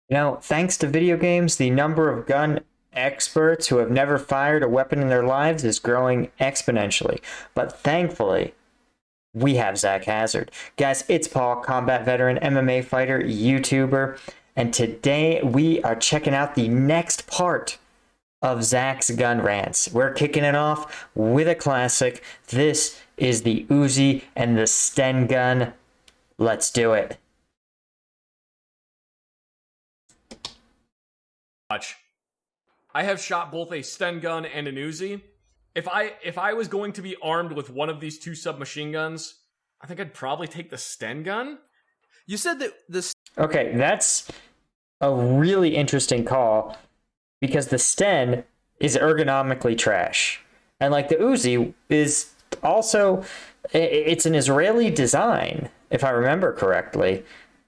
Thanks to video games, the number of gun experts who have never fired a weapon in their lives is growing exponentially. But thankfully, we have Zach Hazard. Guys, it's Paul, combat veteran, MMA fighter, YouTuber, and today we are checking out the next part of Zach's gun rants. We're kicking it off with a classic. This is the Uzi and the Sten Gun. Let's do it. I have shot both a Sten Gun and an Uzi. If I was going to be armed with one of these two submachine guns, I think I'd probably take the Sten Gun. You said that this. Okay, that's a really interesting call because the Sten is ergonomically trash. And like the Uzi is also, it's an Israeli design, if I remember correctly.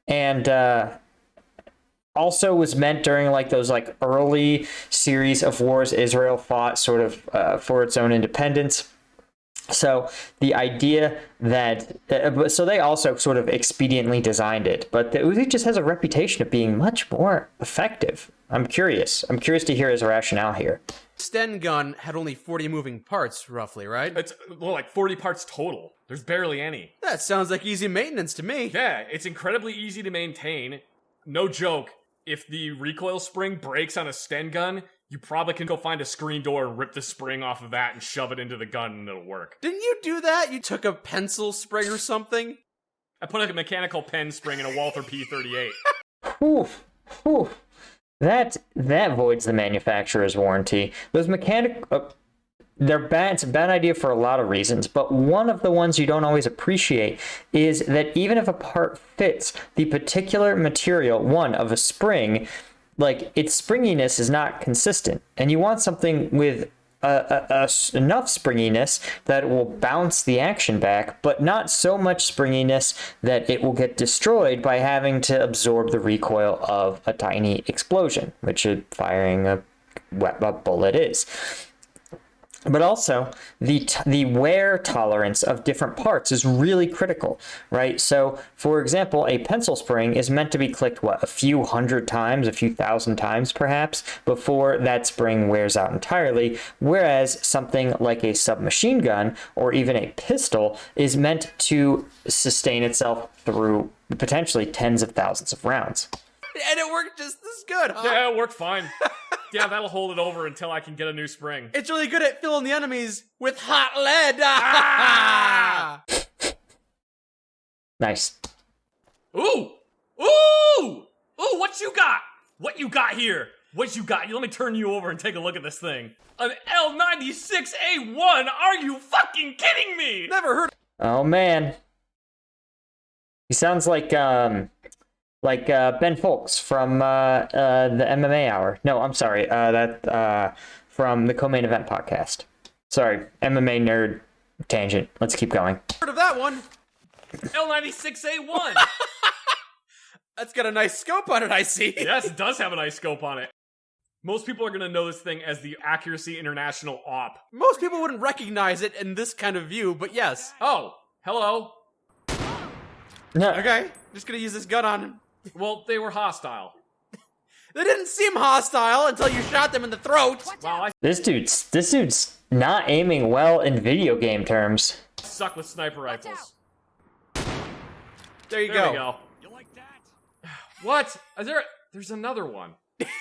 And also was meant during like those like early series of wars Israel fought sort of for its own independence. So the idea that so they also sort of expediently designed it, but the Uzi just has a reputation of being much more effective. I'm curious to hear his rationale here. Sten Gun had only 40 moving parts, roughly, right? It's well, like 40 parts total. There's barely any. That sounds like easy maintenance to me. Yeah, it's incredibly easy to maintain. No joke. If the recoil spring breaks on a Sten Gun, you probably can go find a screen door and rip the spring off of that and shove it into the gun and it'll work. Didn't you do that? You took a pencil spring or something? I put like a mechanical pen spring in a Walther P38. Whew, whew. That voids the manufacturer's warranty. Those they're bad. It's a bad idea for a lot of reasons, but one of the ones you don't always appreciate is that even if a part fits the particular material, one of a spring, like its springiness is not consistent, and you want something with enough springiness that it will bounce the action back, but not so much springiness that it will get destroyed by having to absorb the recoil of a tiny explosion, which firing a bullet is. But also, the wear tolerance of different parts is really critical, right? So, for example, a pencil spring is meant to be clicked, a few hundred times, a few thousand times perhaps, before that spring wears out entirely, whereas something like a submachine gun or even a pistol is meant to sustain itself through potentially tens of thousands of rounds. And it worked just as good, huh? Yeah, it worked fine. Yeah, that'll hold it over until I can get a new spring. It's really good at filling the enemies with hot lead. Ah! Nice. Ooh! Ooh! Ooh, what you got? What you got here? What you got? Let me turn you over and take a look at this thing. An L96A1? Are you fucking kidding me? Never heard. Oh, man. He sounds like Ben Folks from the MMA Hour. No, I'm sorry. From the Co-Main Event podcast. Sorry, MMA nerd tangent. Let's keep going. Heard of that one? L96A1. That's got a nice scope on it, I see. Yes, it does have a nice scope on it. Most people are going to know this thing as the Accuracy International Op. Most people wouldn't recognize it in this kind of view, but yes. Oh, hello. No. Okay, just gonna use this gun on him. Well, they were hostile. They didn't seem hostile until you shot them in the throat. Wow, This dude's not aiming well in video game terms. I suck with sniper rifles. There you There go. we go. You like that? What? There's another one.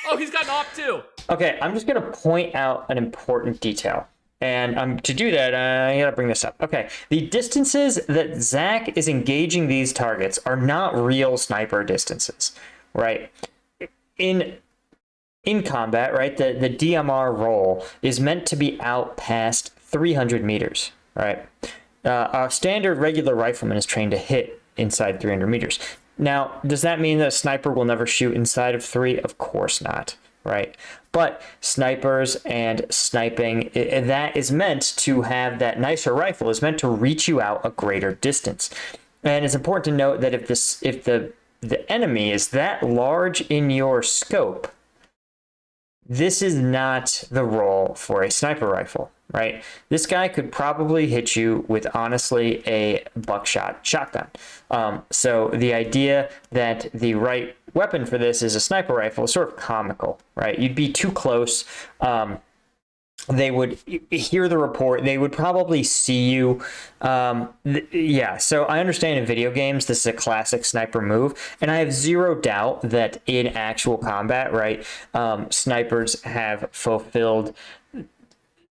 Oh, he's got an op too. Okay, I'm just gonna point out an important detail. And to do that, I gotta bring this up. Okay, the distances that Zach is engaging these targets are not real sniper distances, right? In combat, right, the DMR roll is meant to be out past 300 meters, right? A standard regular rifleman is trained to hit inside 300 meters. Now, does that mean that a sniper will never shoot inside of 3? Of course not. Right, but snipers and sniping, that is meant to have that nicer rifle is meant to reach you out a greater distance. And it's important to note that if the enemy is that large in your scope, this is not the role for a sniper rifle. right? This guy could probably hit you with, honestly, a buckshot shotgun. So the idea that the right weapon for this is a sniper rifle is sort of comical, right? You'd be too close. They would hear the report. They would probably see you. Yeah, so I understand in video games, this is a classic sniper move. And I have zero doubt that in actual combat, right, snipers have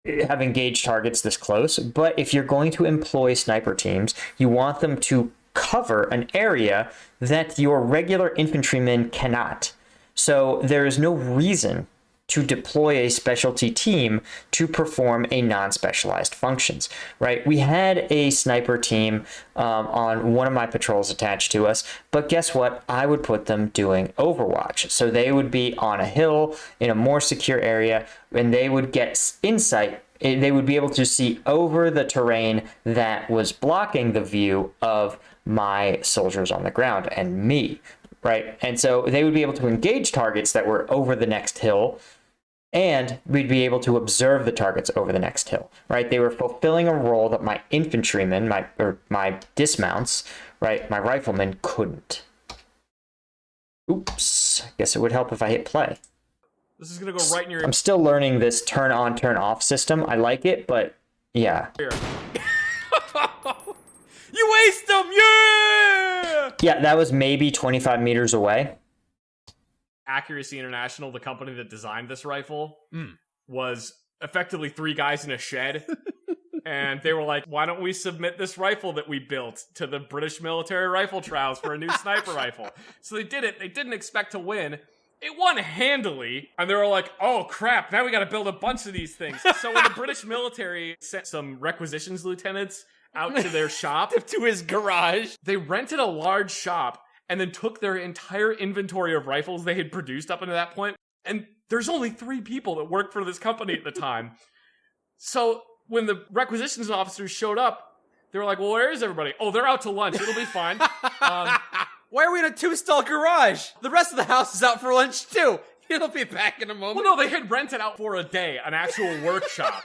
engaged targets this close. But if you're going to employ sniper teams, you want them to cover an area that your regular infantrymen cannot. So there is no reason to deploy a specialty team to perform a non-specialized functions, right? We had a sniper team on one of my patrols attached to us, but guess what? I would put them doing Overwatch. So they would be on a hill in a more secure area, and they would get insight. They would be able to see over the terrain that was blocking the view of my soldiers on the ground and me, right? And so they would be able to engage targets that were over the next hill, and we'd be able to observe the targets over the next hill, right? They were fulfilling a role that my infantrymen, my dismounts, right, my riflemen couldn't. Oops, I guess it would help if I hit play. This is gonna go right in your. I'm still learning this turn on, turn off system. I like it, but yeah. Here. You waste them, yeah! Yeah, that was maybe 25 meters away. Accuracy International, the company that designed this rifle, was effectively 3 guys in a shed. And they were like, why don't we submit this rifle that we built to the British military rifle trials for a new sniper rifle? So they did it. They didn't expect to win. It won handily. And they were like, oh crap, now we gotta build a bunch of these things. So when the British military sent some requisitions lieutenants out to their shop, To his garage. they rented a large shop and then took their entire inventory of rifles they had produced up until that point. And there's only 3 people that worked for this company at the time. So when the requisitions officers showed up, they were like, well, where is everybody? Oh, they're out to lunch. It'll be fine. Why are we in a 2-stall garage? The rest of the house is out for lunch too. He'll be back in a moment. Well, no, they had rented out for a day an actual workshop.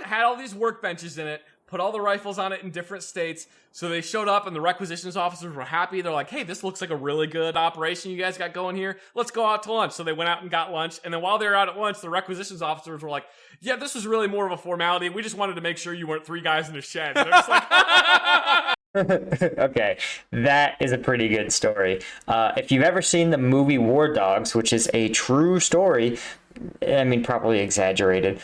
Had all these workbenches in it, put all the rifles on it in different states. So they showed up and the requisitions officers were happy. They're like, hey, this looks like a really good operation you guys got going here. Let's go out to lunch. So they went out and got lunch. And then while they were out at lunch, the requisitions officers were like, yeah, this was really more of a formality. We just wanted to make sure you weren't 3 guys in a shed. And they're just like, Okay, that is a pretty good story. If you've ever seen the movie War Dogs, which is a true story, I mean, probably exaggerated,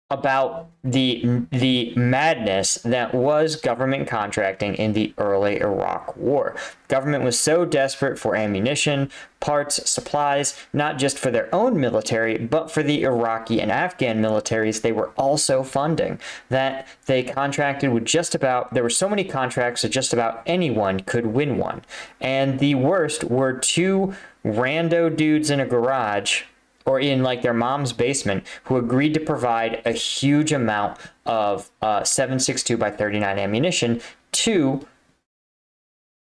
about the madness that was government contracting in the early Iraq War. Government was so desperate for ammunition, parts, supplies, not just for their own military, but for the Iraqi and Afghan militaries they were also funding, that they contracted with there were so many contracts that just about anyone could win one. And the worst were 2 rando dudes in a garage or in like their mom's basement who agreed to provide a huge amount of 7.62 by 39 ammunition to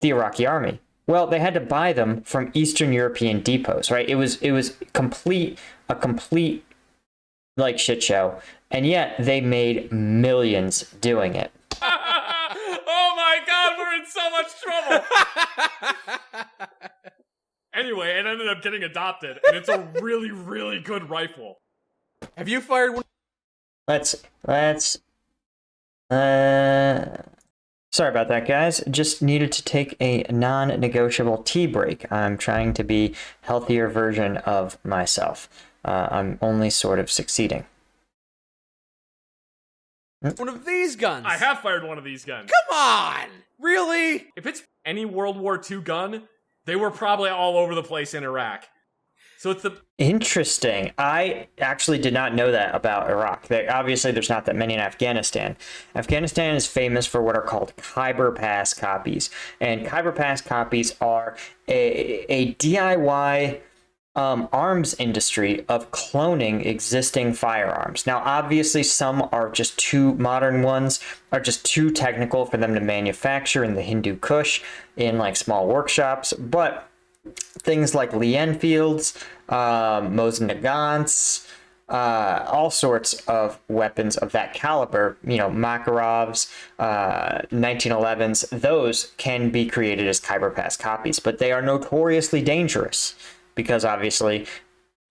the Iraqi army. Well, they had to buy them from Eastern European depots, right? It was a complete like shit show, and yet they made millions doing it. oh my God, we're in so much trouble. Anyway, it ended up getting adopted, and it's a really, really good rifle. Have you fired one? Sorry about that, guys. Just needed to take a non-negotiable tea break. I'm trying to be healthier version of myself. I'm only sort of succeeding. One of these guns? I have fired one of these guns. Come on! Really? If it's any World War II gun, they were probably all over the place in Iraq. So it's the... Interesting. I actually did not know that about Iraq. Obviously, there's not that many in Afghanistan. Afghanistan is famous for what are called Khyber Pass copies. And Khyber Pass copies are a DIY arms industry of cloning existing firearms. Now, obviously, some are just modern ones are just too technical for them to manufacture in the Hindu Kush in like small workshops, but things like Lee Enfields, Mosin Nagants, all sorts of weapons of that caliber, Makarovs, 1911s, those can be created as Kyber Pass copies, but they are notoriously dangerous because obviously,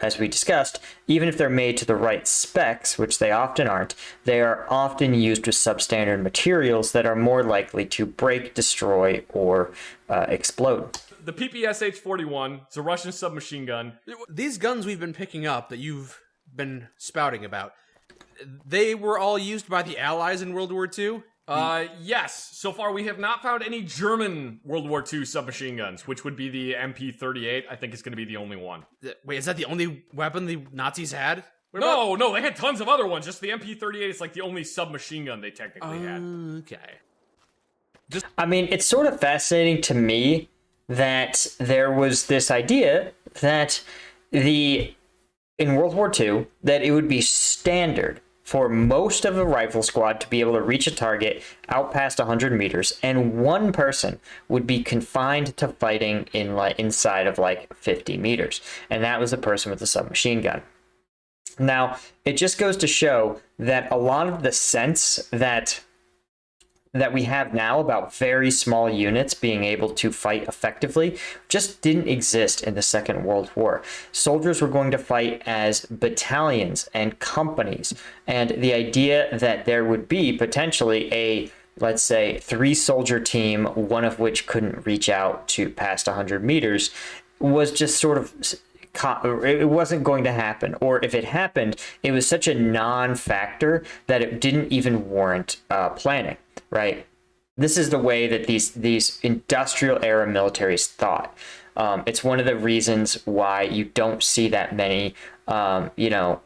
as we discussed, even if they're made to the right specs, which they often aren't, they are often used with substandard materials that are more likely to break, destroy, or explode. The PPSH-41 is a Russian submachine gun. These guns we've been picking up that you've been spouting about, they were all used by the Allies in World War II? Yes. So far, we have not found any German World War II submachine guns, which would be the MP-38. I think it's going to be the only one. Wait, is that the only weapon the Nazis had? No, they had tons of other ones. Just the MP-38 is like the only submachine gun they technically had. Okay. I mean, it's sort of fascinating to me that there was this idea that in World War II, that it would be standard for most of a rifle squad to be able to reach a target out past 100 meters, and one person would be confined to fighting inside of 50 meters, and that was the person with the submachine gun. Now, it just goes to show that a lot of the sense that we have now about very small units being able to fight effectively just didn't exist in the Second World War. Soldiers were going to fight as battalions and companies, and the idea that there would be potentially a, let's say, 3-soldier team, one of which couldn't reach out to past 100 meters, was just sort of, it wasn't going to happen. Or if it happened, it was such a non-factor that it didn't even warrant planning. Right. This is the way that these industrial era militaries thought. It's one of the reasons why you don't see that many,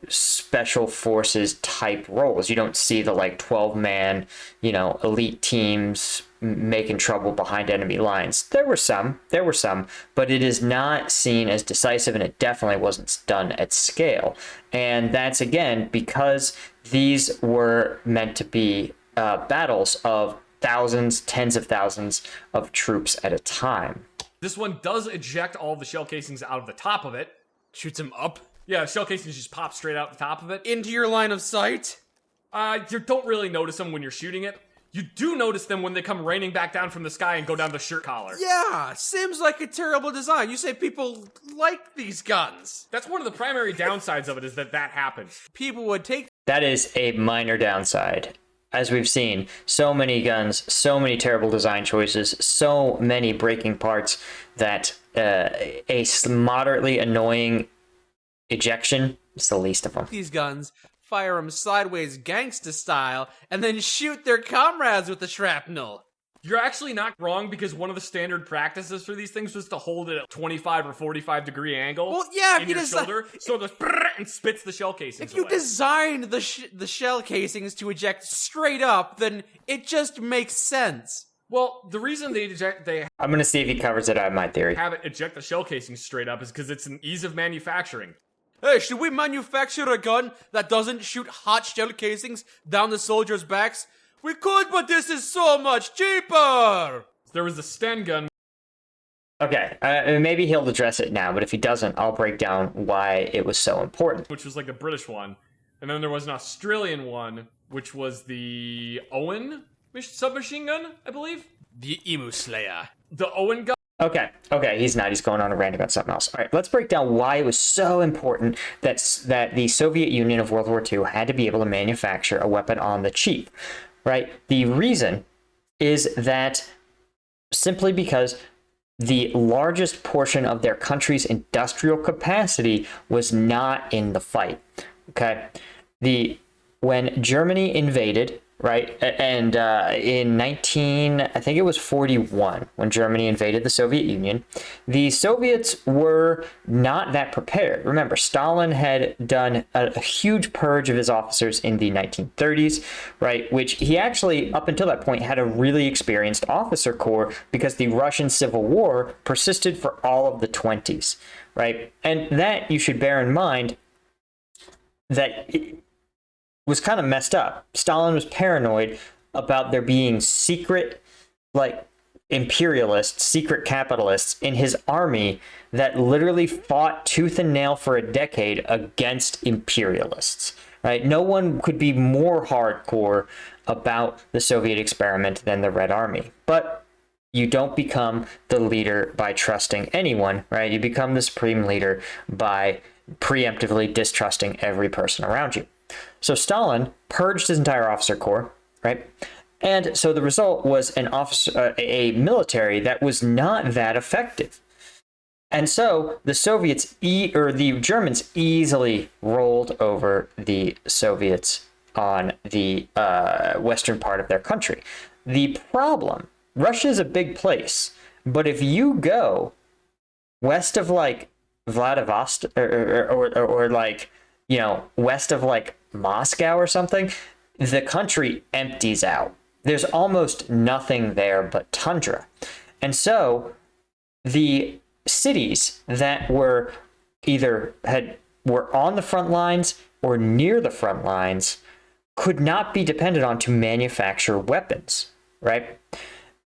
special forces type roles. You don't see the 12-man, elite teams making trouble behind enemy lines. There were some, but it is not seen as decisive, and it definitely wasn't done at scale. And that's, again, because these were meant to be battles of thousands, tens of thousands of troops at a time. This one does eject all the shell casings out of the top of it. Shoots them up? Yeah, shell casings just pop straight out the top of it. Into your line of sight? You don't really notice them when you're shooting it. You do notice them when they come raining back down from the sky and go down the shirt collar. Yeah, seems like a terrible design. You say people like these guns. That's one of the primary downsides of it, is that happens. People would take... That is a minor downside. As we've seen, so many guns, so many terrible design choices, so many breaking parts that a moderately annoying ejection is the least of them. These guns, fire them sideways gangsta style, and then shoot their comrades with the shrapnel. You're actually not wrong, because one of the standard practices for these things was to hold it at a 25 or 45 degree angle. Well, yeah, in your shoulder, so it goes and spits the shell casings If you away. designed the shell casings to eject straight up, then it just makes sense. Well, the reason I'm going to see if he covers it out of my theory. have it eject the shell casings straight up is because it's an ease of manufacturing. Hey, should we manufacture a gun that doesn't shoot hot shell casings down the soldiers' backs? We could, but this is so much cheaper! There was the Sten Gun. Okay, maybe he'll address it now, but if he doesn't, I'll break down why it was so important. Which was like the British one. And then there was an Australian one, which was the Owen submachine gun, I believe? The Emu Slayer. The Owen gun? Okay, he's not. He's going on a rant about something else. All right, let's break down why it was so important that the Soviet Union of World War II had to be able to manufacture a weapon on the cheap, right? The reason is that simply because the largest portion of their country's industrial capacity was not in the fight, okay? When Germany invaded, right, and in I think it was 41, when Germany invaded the Soviet Union, the Soviets were not that prepared. Remember, Stalin had done a huge purge of his officers in the 1930s, right, which he actually, up until that point, had a really experienced officer corps because the Russian Civil War persisted for all of the 20s, right? And that, you should bear in mind, that was kind of messed up. Stalin was paranoid about there being secret, imperialists, secret capitalists in his army that literally fought tooth and nail for a decade against imperialists, right? No one could be more hardcore about the Soviet experiment than the Red Army. But you don't become the leader by trusting anyone, right? You become the supreme leader by preemptively distrusting every person around you. So Stalin purged his entire officer corps, right? And so the result was a military that was not that effective. And so the the Germans easily rolled over the Soviets on the western part of their country. The problem, Russia is a big place, but if you go west of like Vladivostok or like, you know, west of like Moscow or something, the country empties out. There's almost nothing there but tundra. And so the cities that were were on the front lines or near the front lines could not be depended on to manufacture weapons, right?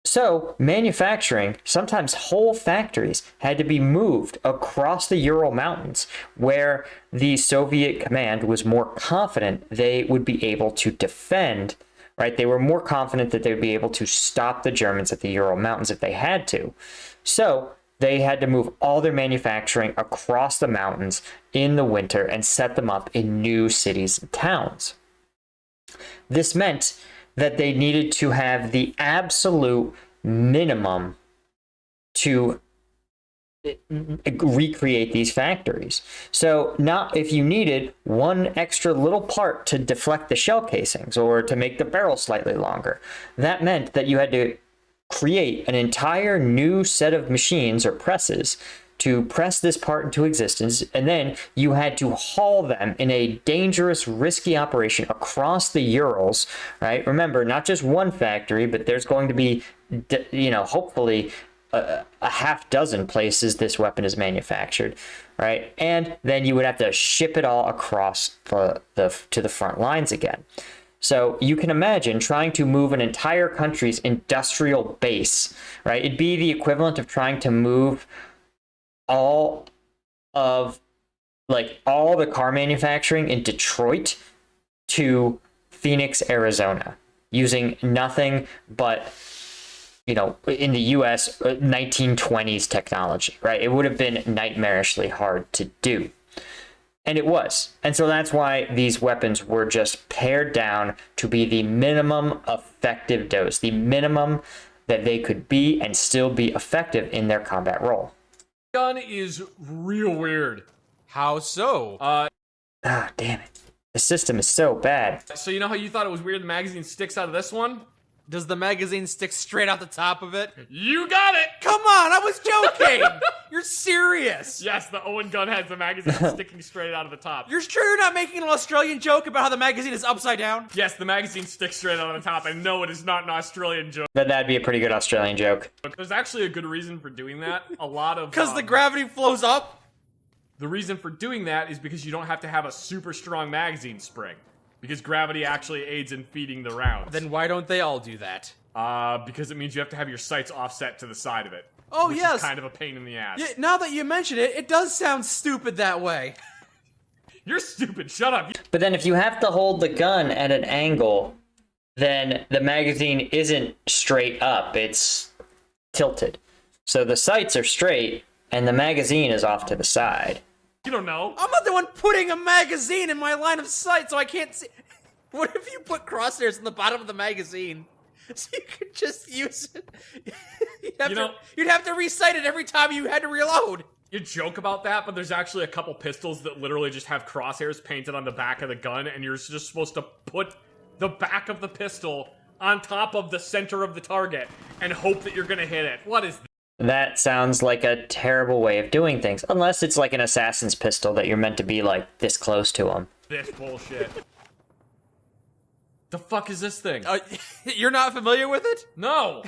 So manufacturing, sometimes whole factories, had to be moved across the Ural Mountains, where the Soviet command was more confident they would be able to defend, right? They were more confident that they would be able to stop the Germans at the Ural Mountains if they had to. So they had to move all their manufacturing across the mountains in the winter and set them up in new cities and towns. This meant that they needed to have the absolute minimum to recreate these factories. So not if you needed one extra little part to deflect the shell casings or to make the barrel slightly longer, that meant that you had to create an entire new set of machines or presses to press this part into existence, and then you had to haul them in a dangerous, risky operation across the Urals, right? Remember, not just one factory, but there's going to be, you know, hopefully a half dozen places this weapon is manufactured, right? And then you would have to ship it all across to the front lines again. So you can imagine trying to move an entire country's industrial base, right? It'd be the equivalent of trying to move all the car manufacturing in Detroit to Phoenix, Arizona, using nothing but, you know, in the US 1920s technology, right? It would have been nightmarishly hard to do. And it was. And so that's why these weapons were just pared down to be the minimum effective dose, the minimum that they could be and still be effective in their combat role. Gun is real weird. How so? Ah, damn it. The system is so bad. So you know how you thought it was weird the magazine sticks out of this one? Does the magazine stick straight out the top of it? You got it! Come on, I was joking! You're serious! Yes, the Owen gun has the magazine sticking straight out of the top. You're sure you're not making an Australian joke about how the magazine is upside down? Yes, the magazine sticks straight out of the top, and no, it is not an Australian joke. But that'd be a pretty good Australian joke. There's actually a good reason for doing that. A lot of... Because the gravity flows up? The reason for doing that is because you don't have to have a super strong magazine spring. Because gravity actually aids in feeding the rounds. Then why don't they all do that? Because it means you have to have your sights offset to the side of it. Oh, which yes. is kind of a pain in the ass. Yeah, now that you mention it, it does sound stupid that way. You're stupid, shut up. But then if you have to hold the gun at an angle, then the magazine isn't straight up, it's tilted. So the sights are straight, and the magazine is off to the side. You don't know. I'm not the one putting a magazine in my line of sight, so I can't see. What if you put crosshairs in the bottom of the magazine? So you could just use it. You'd have to recite it every time you had to reload. You joke about that, but there's actually a couple pistols that literally just have crosshairs painted on the back of the gun, and you're just supposed to put the back of the pistol on top of the center of the target and hope that you're gonna hit it. What is that? That sounds like a terrible way of doing things, unless it's like an assassin's pistol that you're meant to be like this close to them. This bullshit. The fuck is this thing? You're not familiar with it? No!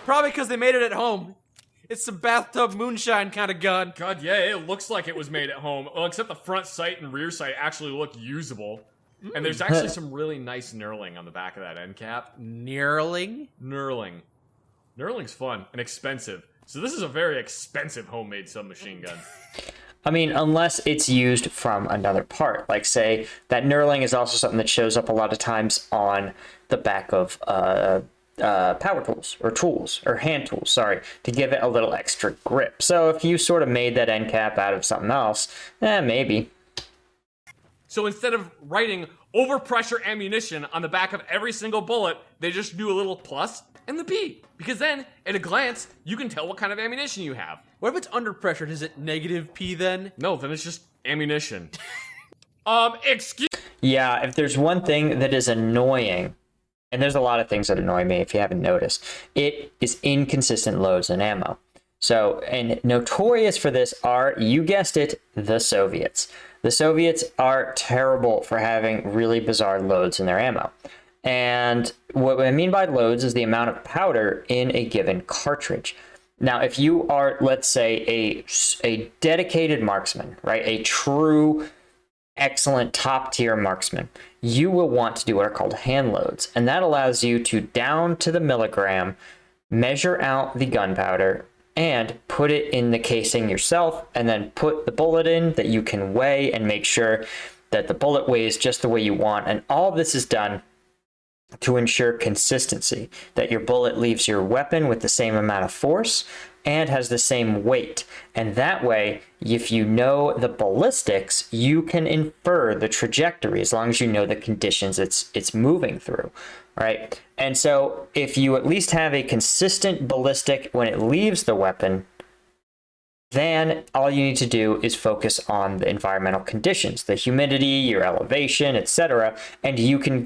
Probably because they made it at home. It's some bathtub moonshine kind of gun. God, yeah, it looks like it was made at home. Well, except the front sight and rear sight actually look usable. And there's actually some really nice knurling on the back of that end cap. Knurling? Knurling. Knurling's fun and expensive. So this is a very expensive homemade submachine gun. I mean, unless it's used from another part. Like, say, that knurling is also something that shows up a lot of times on the back of power tools, or hand tools, sorry, to give it a little extra grip. So if you sort of made that end cap out of something else, maybe. So instead of writing overpressure ammunition on the back of every single bullet, they just do a little plus and the P. Because then, at a glance, you can tell what kind of ammunition you have. What if it's under pressure? Is it negative P then? No, then it's just ammunition. Excuse... Yeah, if there's one thing that is annoying, and there's a lot of things that annoy me if you haven't noticed, it is inconsistent loads in ammo. So, and notorious for this are, you guessed it, the Soviets. The Soviets are terrible for having really bizarre loads in their ammo. And what I mean by loads is the amount of powder in a given cartridge. Now, if you are, let's say, a dedicated marksman, right, a true excellent top-tier marksman, you will want to do what are called hand loads. And that allows you to, down to the milligram, measure out the gunpowder and put it in the casing yourself, and then put the bullet in that you can weigh and make sure that the bullet weighs just the way you want. And all this is done to ensure consistency, that your bullet leaves your weapon with the same amount of force and has the same weight. And that way, if you know the ballistics, you can infer the trajectory as long as you know the conditions it's moving through, right? And so if you at least have a consistent ballistic when it leaves the weapon, then all you need to do is focus on the environmental conditions, the humidity, your elevation, etc., and you can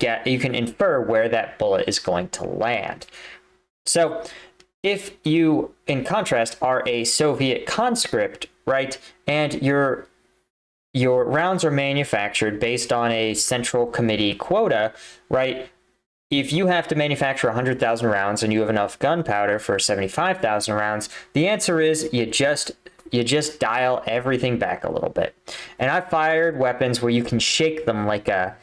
infer where that bullet is going to land. So if you, in contrast, are a Soviet conscript, right, and your rounds are manufactured based on a central committee quota, right? If you have to manufacture 100,000 rounds and you have enough gunpowder for 75,000 rounds, the answer is you just dial everything back a little bit. And I fired weapons where you can shake them like a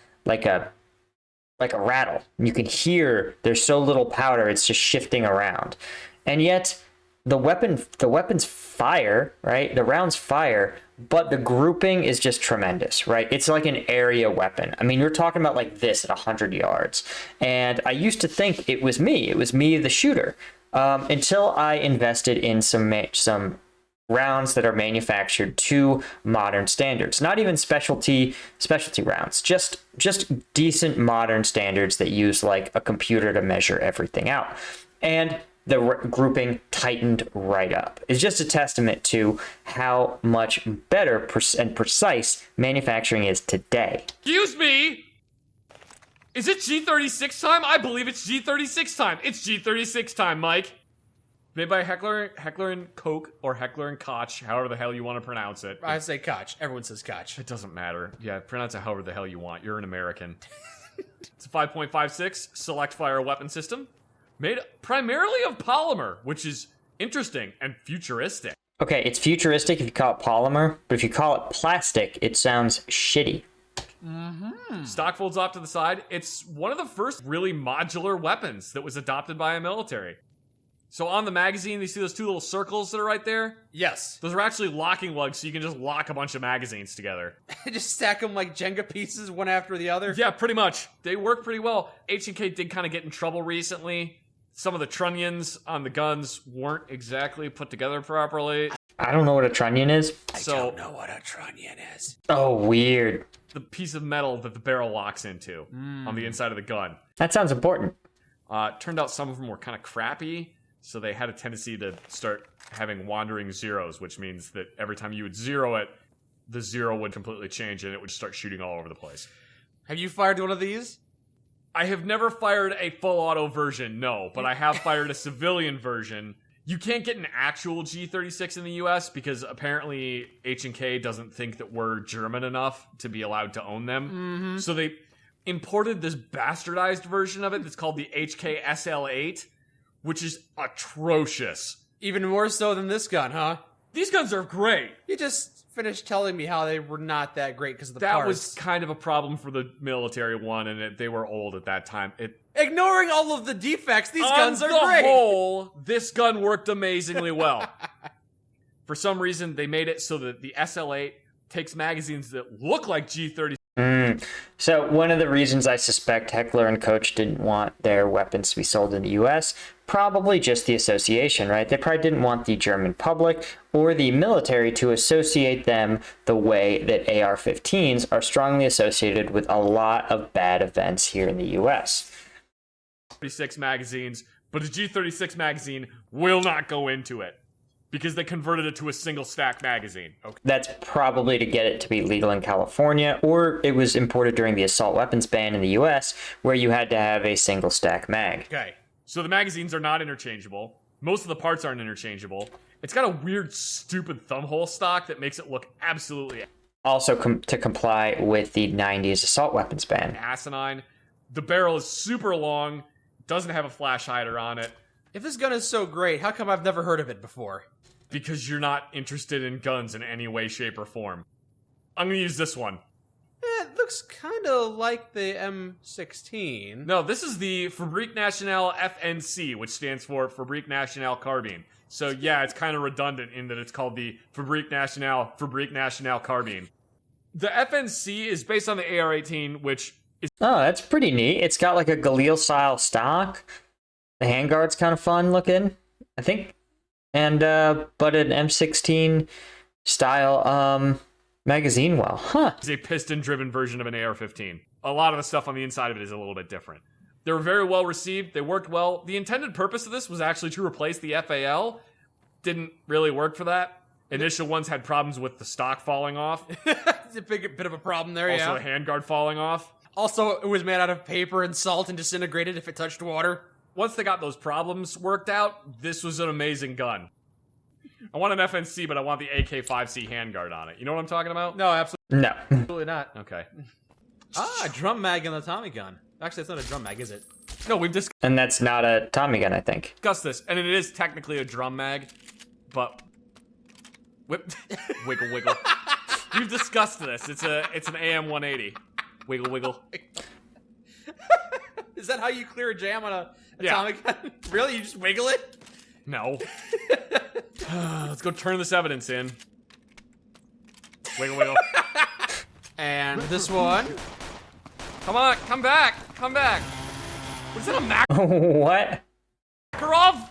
rattle. You can hear there's so little powder, it's just shifting around. And yet the weapons fire, right? The rounds fire, but the grouping is just tremendous, right? It's like an area weapon. I mean, you're talking about like this at 100 yards. And I used to think it was me, the shooter, until I invested in some rounds that are manufactured to modern standards. Not even specialty rounds, just decent modern standards that use like a computer to measure everything out. And the grouping tightened right up. It's just a testament to how much better and precise manufacturing is today. Excuse me! Is it G36 time? I believe it's G36 time. It's G36 time, Mike. Made by Heckler and Koch, or Heckler and Koch, however the hell you want to pronounce it. I say Koch. Everyone says Koch. It doesn't matter. Yeah, pronounce it however the hell you want. You're an American. It's a 5.56 select fire weapon system, made primarily of polymer, which is interesting and futuristic. Okay, it's futuristic if you call it polymer, but if you call it plastic, it sounds shitty. Mm-hmm. Stock folds off to the side. It's one of the first really modular weapons that was adopted by a military. So on the magazine, you see those two little circles that are right there? Yes. Those are actually locking lugs, so you can just lock a bunch of magazines together. Just stack them like Jenga pieces, one after the other? Yeah, pretty much. They work pretty well. H&K did kind of get in trouble recently. Some of the trunnions on the guns weren't exactly put together properly. I don't know what a trunnion is. I don't know what a trunnion is. Oh, weird. The piece of metal that the barrel locks into on the inside of the gun. That sounds important. Turned out some of them were kind of crappy. So they had a tendency to start having wandering zeros, which means that every time you would zero it, the zero would completely change and it would start shooting all over the place. Have you fired one of these? I have never fired a full auto version, no, but I have fired a civilian version. You can't get an actual G36 in the US because apparently H&K doesn't think that we're German enough to be allowed to own them. Mm-hmm. So they imported this bastardized version of it that's called the HK SL8. Which is atrocious. Even more so than this gun, huh? These guns are great. You just finished telling me how they were not that great because of the That parts. was kind of a problem for the military one, and they were old at that time. Ignoring all of the defects, these guns are On great. the whole, this gun worked amazingly well. For some reason, they made it so that the SL8 takes magazines that look like G30. So one of the reasons I suspect Heckler and Koch didn't want their weapons to be sold in the U.S., probably just the association, right? They probably didn't want the German public or the military to associate them the way that AR-15s are strongly associated with a lot of bad events here in the U.S. 36 magazines, but the G36 magazine will not go into it because they converted it to a single stack magazine. Okay. That's probably to get it to be legal in California, or it was imported during the assault weapons ban in the U.S., where you had to have a single stack mag. Okay. So the magazines are not interchangeable. Most of the parts aren't interchangeable. It's got a weird, stupid thumbhole stock that makes it look absolutely Also to comply with the 90s assault weapons ban. asinine. The barrel is super long, doesn't have a flash hider on it, If this gun is so great, how come I've never heard of it before? because you're not interested in guns in any way, shape, or form. I'm gonna use this one. It looks kind of like the M16. No, this is the Fabrique Nationale FNC, which stands for Fabrique Nationale Carbine. So yeah, it's kind of redundant in that it's called the Fabrique Nationale Carbine. The FNC is based on the AR-18, which is Oh, that's pretty neat. It's got like a Galil style stock. The handguard's kind of fun looking, I think. And but an M16 style magazine well. Huh. a piston-driven version of an AR-15. A lot of the stuff on the inside of it is a little bit different. They were very well received. They worked well. The intended purpose of this was actually to replace the FAL. Didn't really work for that. Initial ones had problems with the stock falling off. It's a bit of a problem there, Also, yeah. the handguard falling off. Also, it was made out of paper and salt and disintegrated if it touched water. Once they got those problems worked out, this was an amazing gun. I want an FNC, but I want the AK-5C handguard on it. You know what I'm talking about? No, No. absolutely not. Okay. Ah, a drum mag and the Tommy gun. Actually, it's not a drum mag, is it? No, we've And that's not a Tommy gun, I think. discussed this, and it is technically a drum mag, but whip, wiggle, wiggle. We've discussed this. It's an AM-180. Wiggle, wiggle. Is that how you clear a jam on a Yeah. atomic gun? Really? You just wiggle it? No. Let's go turn this evidence in. Wiggle, wiggle. And this one. Come on, come back, come back. Was it a What? Makarov?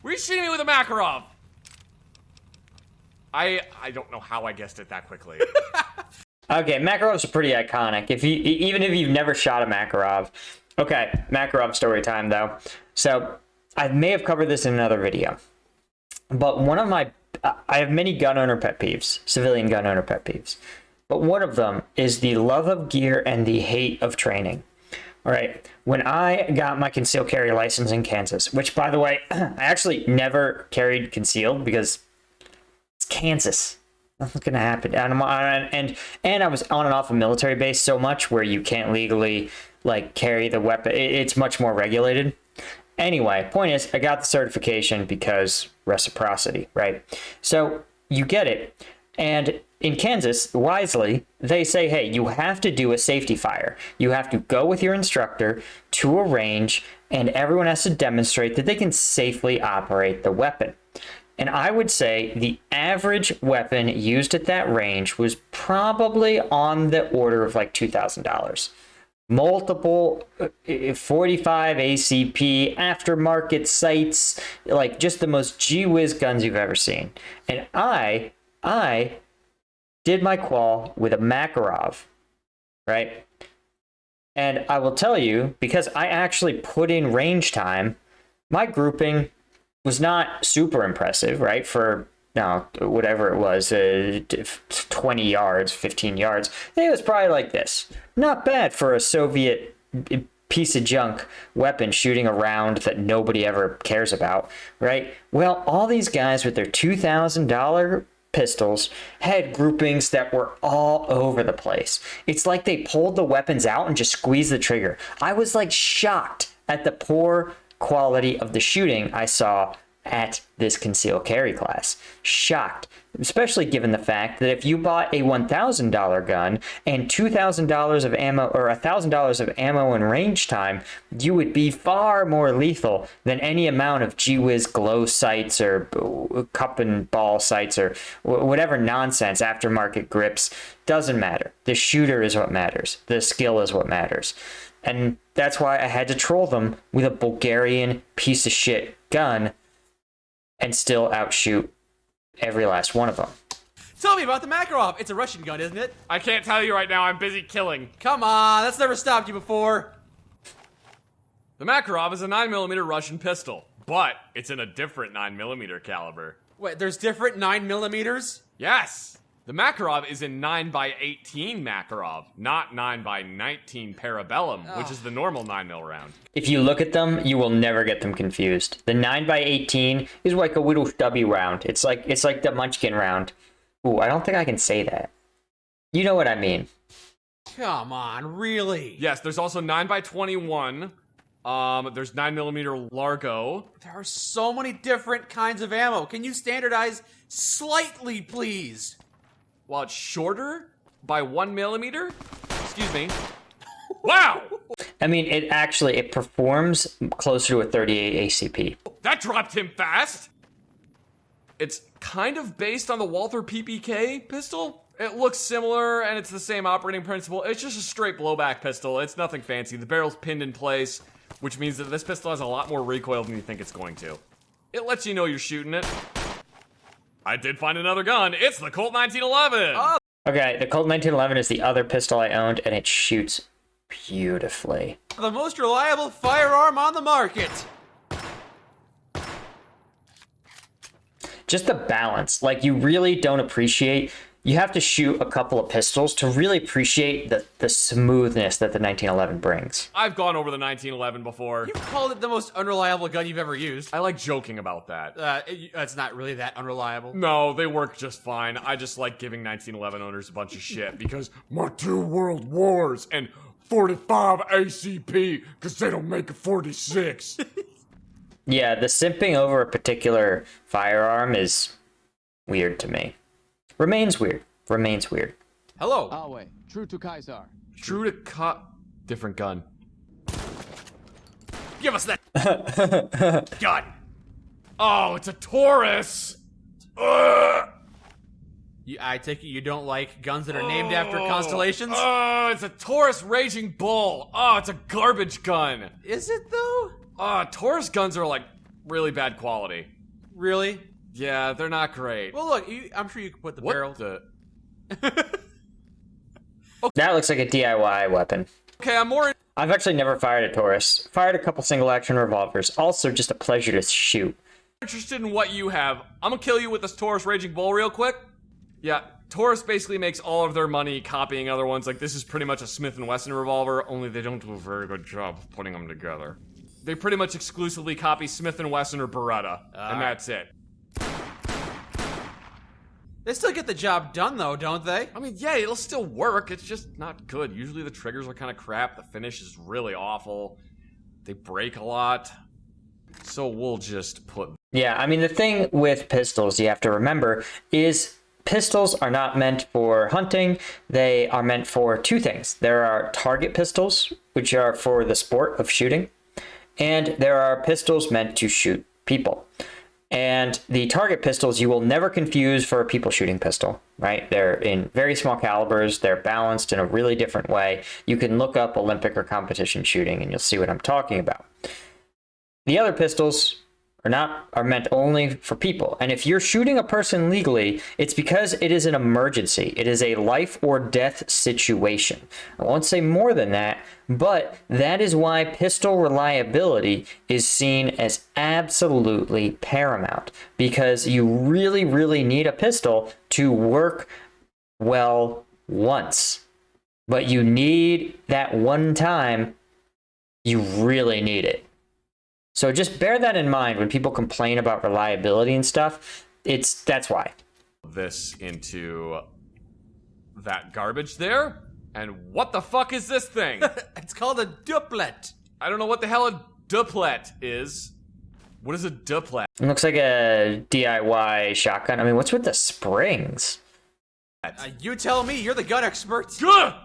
Were you shooting me with a Makarov? I don't know how I guessed it that quickly. Okay, Makarovs are pretty iconic. Even if you've never shot a Makarov. Okay, Makarov story time though. So I may have covered this in another video, but I have many gun owner pet peeves, civilian gun owner pet peeves, but one of them is the love of gear and the hate of training. All right, when I got my concealed carry license in Kansas, which by the way, I actually never carried concealed because it's Kansas. Nothing's gonna happen. And I was on and off a military base so much where you can't legally like carry the weapon. It's much more regulated. Anyway, point is, I got the certification because reciprocity, right? So you get it. And in Kansas, wisely, they say, hey, you have to do a safety fire. You have to go with your instructor to a range, and everyone has to demonstrate that they can safely operate the weapon. And I would say the average weapon used at that range was probably on the order of like $2,000. Multiple 45 ACP aftermarket sights, like just the most gee whiz guns you've ever seen. And I did my qual with a Makarov, right? And I will tell you, because I actually put in range time, my grouping was not super impressive, right? For whatever it was, 20 yards, 15 yards. It was probably like this. Not bad for a Soviet piece of junk weapon shooting a round that nobody ever cares about, right? Well, all these guys with their $2,000 pistols had groupings that were all over the place. It's like they pulled the weapons out and just squeezed the trigger. I was like shocked at the poor quality of the shooting I saw at this concealed carry class. Shocked, especially given the fact that if you bought a $1,000 gun and $2,000 of ammo or $1,000 of ammo and range time, you would be far more lethal than any amount of gee-whiz glow sights or cup and ball sights or whatever nonsense, aftermarket grips. Doesn't matter. The shooter is what matters. The skill is what matters. And that's why I had to troll them with a Bulgarian piece of shit gun and still outshoot every last one of them. Tell me about the Makarov. It's a Russian gun, isn't it? I can't tell you right now, I'm busy killing. Come on, that's never stopped you before. The Makarov is a 9mm Russian pistol, but it's in a different 9mm caliber. Wait, there's different 9mm? Yes! The Makarov is in 9x18 Makarov, not 9x19 Parabellum, which is the normal 9mm round. If you look at them, you will never get them confused. The 9x18 is like a little stubby round. It's like the Munchkin round. Ooh, I don't think I can say that. You know what I mean. Come on, really? Yes, there's also 9x21. There's 9mm Largo. There are so many different kinds of ammo. Can you standardize slightly, please? While it's shorter by 1mm. Excuse me. Wow! I mean, it performs closer to a 38 ACP. That dropped him fast! It's kind of based on the Walther PPK pistol. It looks similar, and it's the same operating principle. It's just a straight blowback pistol. It's nothing fancy. The barrel's pinned in place, which means that this pistol has a lot more recoil than you think it's going to. It lets you know you're shooting it. I did find another gun. It's the Colt 1911! Oh. Okay, the Colt 1911 is the other pistol I owned, and it shoots beautifully. The most reliable firearm on the market. Just the balance. Like, you really don't appreciate... You have to shoot a couple of pistols to really appreciate the smoothness that the 1911 brings. I've gone over the 1911 before. You've called it the most unreliable gun you've ever used. I like joking about that. It's not really that unreliable. No, they work just fine. I just like giving 1911 owners a bunch of shit because my 2 world wars and 45 ACP because they don't make a 46. Yeah, the simping over a particular firearm is weird to me. Remains weird. Hello. Always true to Kaiser. True to different gun. Give us that gun. Oh, it's a Taurus! Ugh! I take it you don't like guns that are named after constellations? Oh, it's a Taurus Raging Bull. Oh, it's a garbage gun. Is it though? Taurus guns are like really bad quality. Really? Yeah, they're not great. Well, look, I'm sure you could put the barrel. That looks like a DIY weapon. Okay, I'm more I've actually never fired a Taurus. Fired a couple single-action revolvers. Also, just a pleasure to shoot. interested in what you have. I'm gonna kill you with this Taurus Raging Bull real quick. Yeah, Taurus basically makes all of their money copying other ones. Like, this is pretty much a Smith & Wesson revolver, only they don't do a very good job of putting them together. They pretty much exclusively copy Smith & Wesson or Beretta, and that's it. They still get the job done, though, don't they? I mean, yeah, it'll still work. It's just not good. Usually the triggers are kind of crap. The finish is really awful. They break a lot. So we'll just put... Yeah, I mean, the thing with pistols you have to remember is pistols are not meant for hunting. They are meant for two things. There are target pistols, which are for the sport of shooting, and there are pistols meant to shoot people. And the target pistols you will never confuse for a people shooting pistol, right? They're in very small calibers. They're balanced in a really different way. You can look up Olympic or competition shooting and you'll see what I'm talking about. The other pistols are meant only for people. And if you're shooting a person legally, it's because it is an emergency. It is a life or death situation. I won't say more than that, but that is why pistol reliability is seen as absolutely paramount, because you really, really need a pistol to work well once. But you need that one time, you really need it. So just bear that in mind when people complain about reliability and stuff. That's why. This into that garbage there. And what the fuck is this thing? It's called a duplet. I don't know what the hell a duplet is. What is a duplat? It looks like a DIY shotgun. I mean, what's with the springs? You tell me, you're the gun expert. Gah!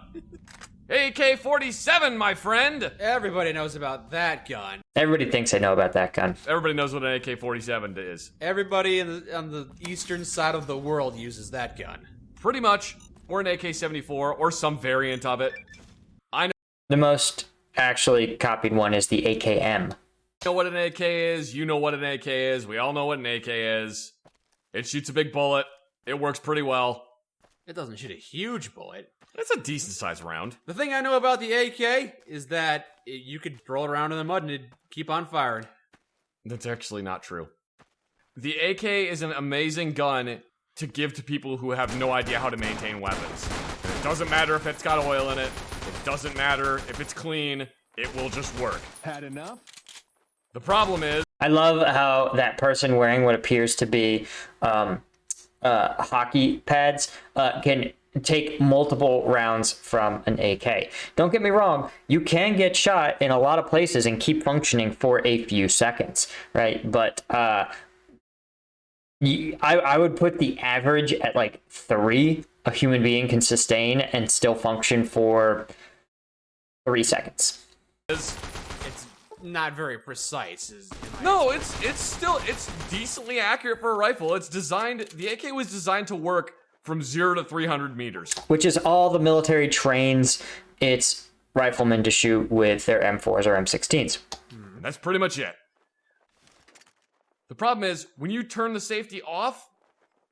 AK-47, my friend! Everybody knows about that gun. Everybody thinks they know about that gun. Everybody knows what an AK-47 is. Everybody on the eastern side of the world uses that gun. Pretty much. Or an AK-74, or some variant of it. I know. The most actually copied one is the AKM. You know what an AK is, you know what an AK is, we all know what an AK is. It shoots a big bullet, it works pretty well. It doesn't shoot a huge bullet. It's a decent sized round. The thing I know about the AK is that you could throw it around in the mud and it'd keep on firing. That's actually not true. The AK is an amazing gun to give to people who have no idea how to maintain weapons. It doesn't matter if it's got oil in it, it doesn't matter if it's clean, it will just work. Had enough? The problem is, I love how that person wearing what appears to be hockey pads can take multiple rounds from an AK. Don't get me wrong, you can get shot in a lot of places and keep functioning for a few seconds, right? But I would put the average at like 3 a human being can sustain and still function for 3 seconds. It's not very precise. no, it's decently accurate for a rifle. It's designed, the AK was designed to work from 0 to 300 meters. Which is all the military trains its riflemen to shoot with their M4s or M16s. That's pretty much it. The problem is, when you turn the safety off,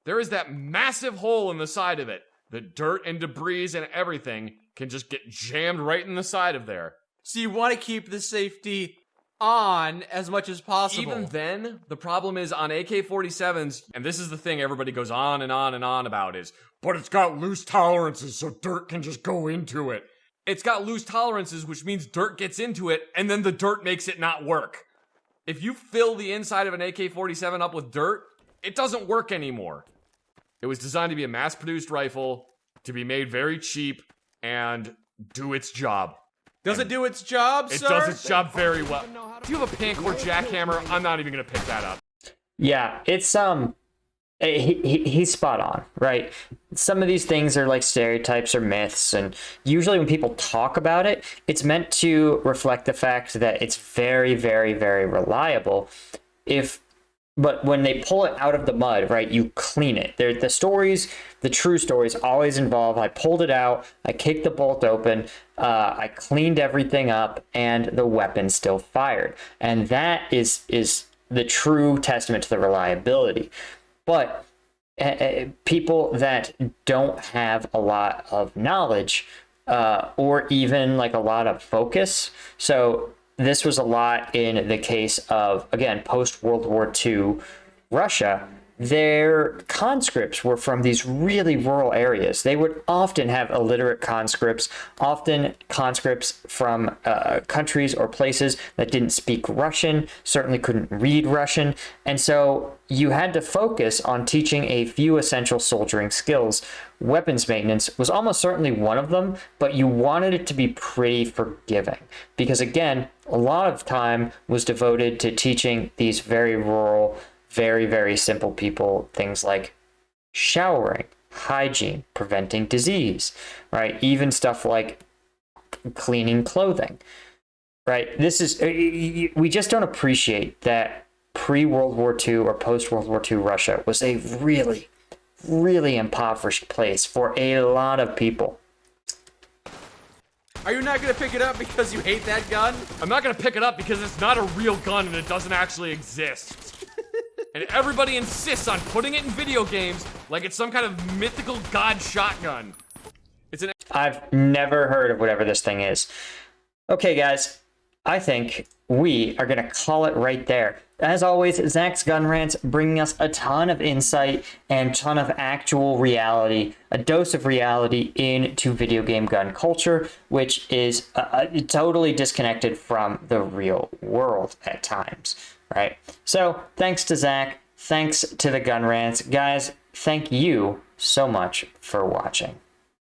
there is that massive hole in the side of it. The dirt and debris and everything can just get jammed right in the side of there. So you want to keep the safety on as much as possible. Even then, the problem is on AK-47s, and this is the thing everybody goes on and on and on about is, but it's got loose tolerances so dirt can just go into it. It's got loose tolerances, which means dirt gets into it, and then the dirt makes it not work. If you fill the inside of an AK-47 up with dirt, it doesn't work anymore. It was designed to be a mass-produced rifle, to be made very cheap, and do its job. Does it do its job, It sir? does its job very well. Do you have a Pancore jackhammer? I'm not even gonna pick that up. Yeah, it's he's spot on, right? Some of these things are like stereotypes or myths, and usually when people talk about it, it's meant to reflect the fact that it's very, very, very reliable. But when they pull it out of the mud, right, you clean it. The stories, the true stories, always involve, I pulled it out, I kicked the bolt open, I cleaned everything up, and the weapon still fired. And that is the true testament to the reliability. But people that don't have a lot of knowledge or even like a lot of focus, so this was a lot in the case of, again, post-World War II Russia. Their conscripts were from these really rural areas. They would often have illiterate conscripts, often conscripts from countries or places that didn't speak Russian, certainly couldn't read Russian. And so you had to focus on teaching a few essential soldiering skills. Weapons maintenance was almost certainly one of them, but you wanted it to be pretty forgiving because, again, a lot of time was devoted to teaching these very rural, very, very simple people things like showering, hygiene, preventing disease, right? Even stuff like cleaning clothing, right? This is, we just don't appreciate that pre-World War II or post-World War II Russia was a really, really impoverished place for a lot of people. Are you not going to pick it up because you hate that gun? I'm not gonna pick it up because it's not a real gun and it doesn't actually exist. And everybody insists on putting it in video games like it's some kind of mythical god shotgun. I've never heard of whatever this thing is. Okay, guys, I think we are going to call it right there. As always, Zach's Gun Rants bringing us a ton of insight and ton of actual reality, a dose of reality into video game gun culture, which is totally disconnected from the real world at times, right? So thanks to Zach, thanks to the Gun Rants. Guys, thank you so much for watching.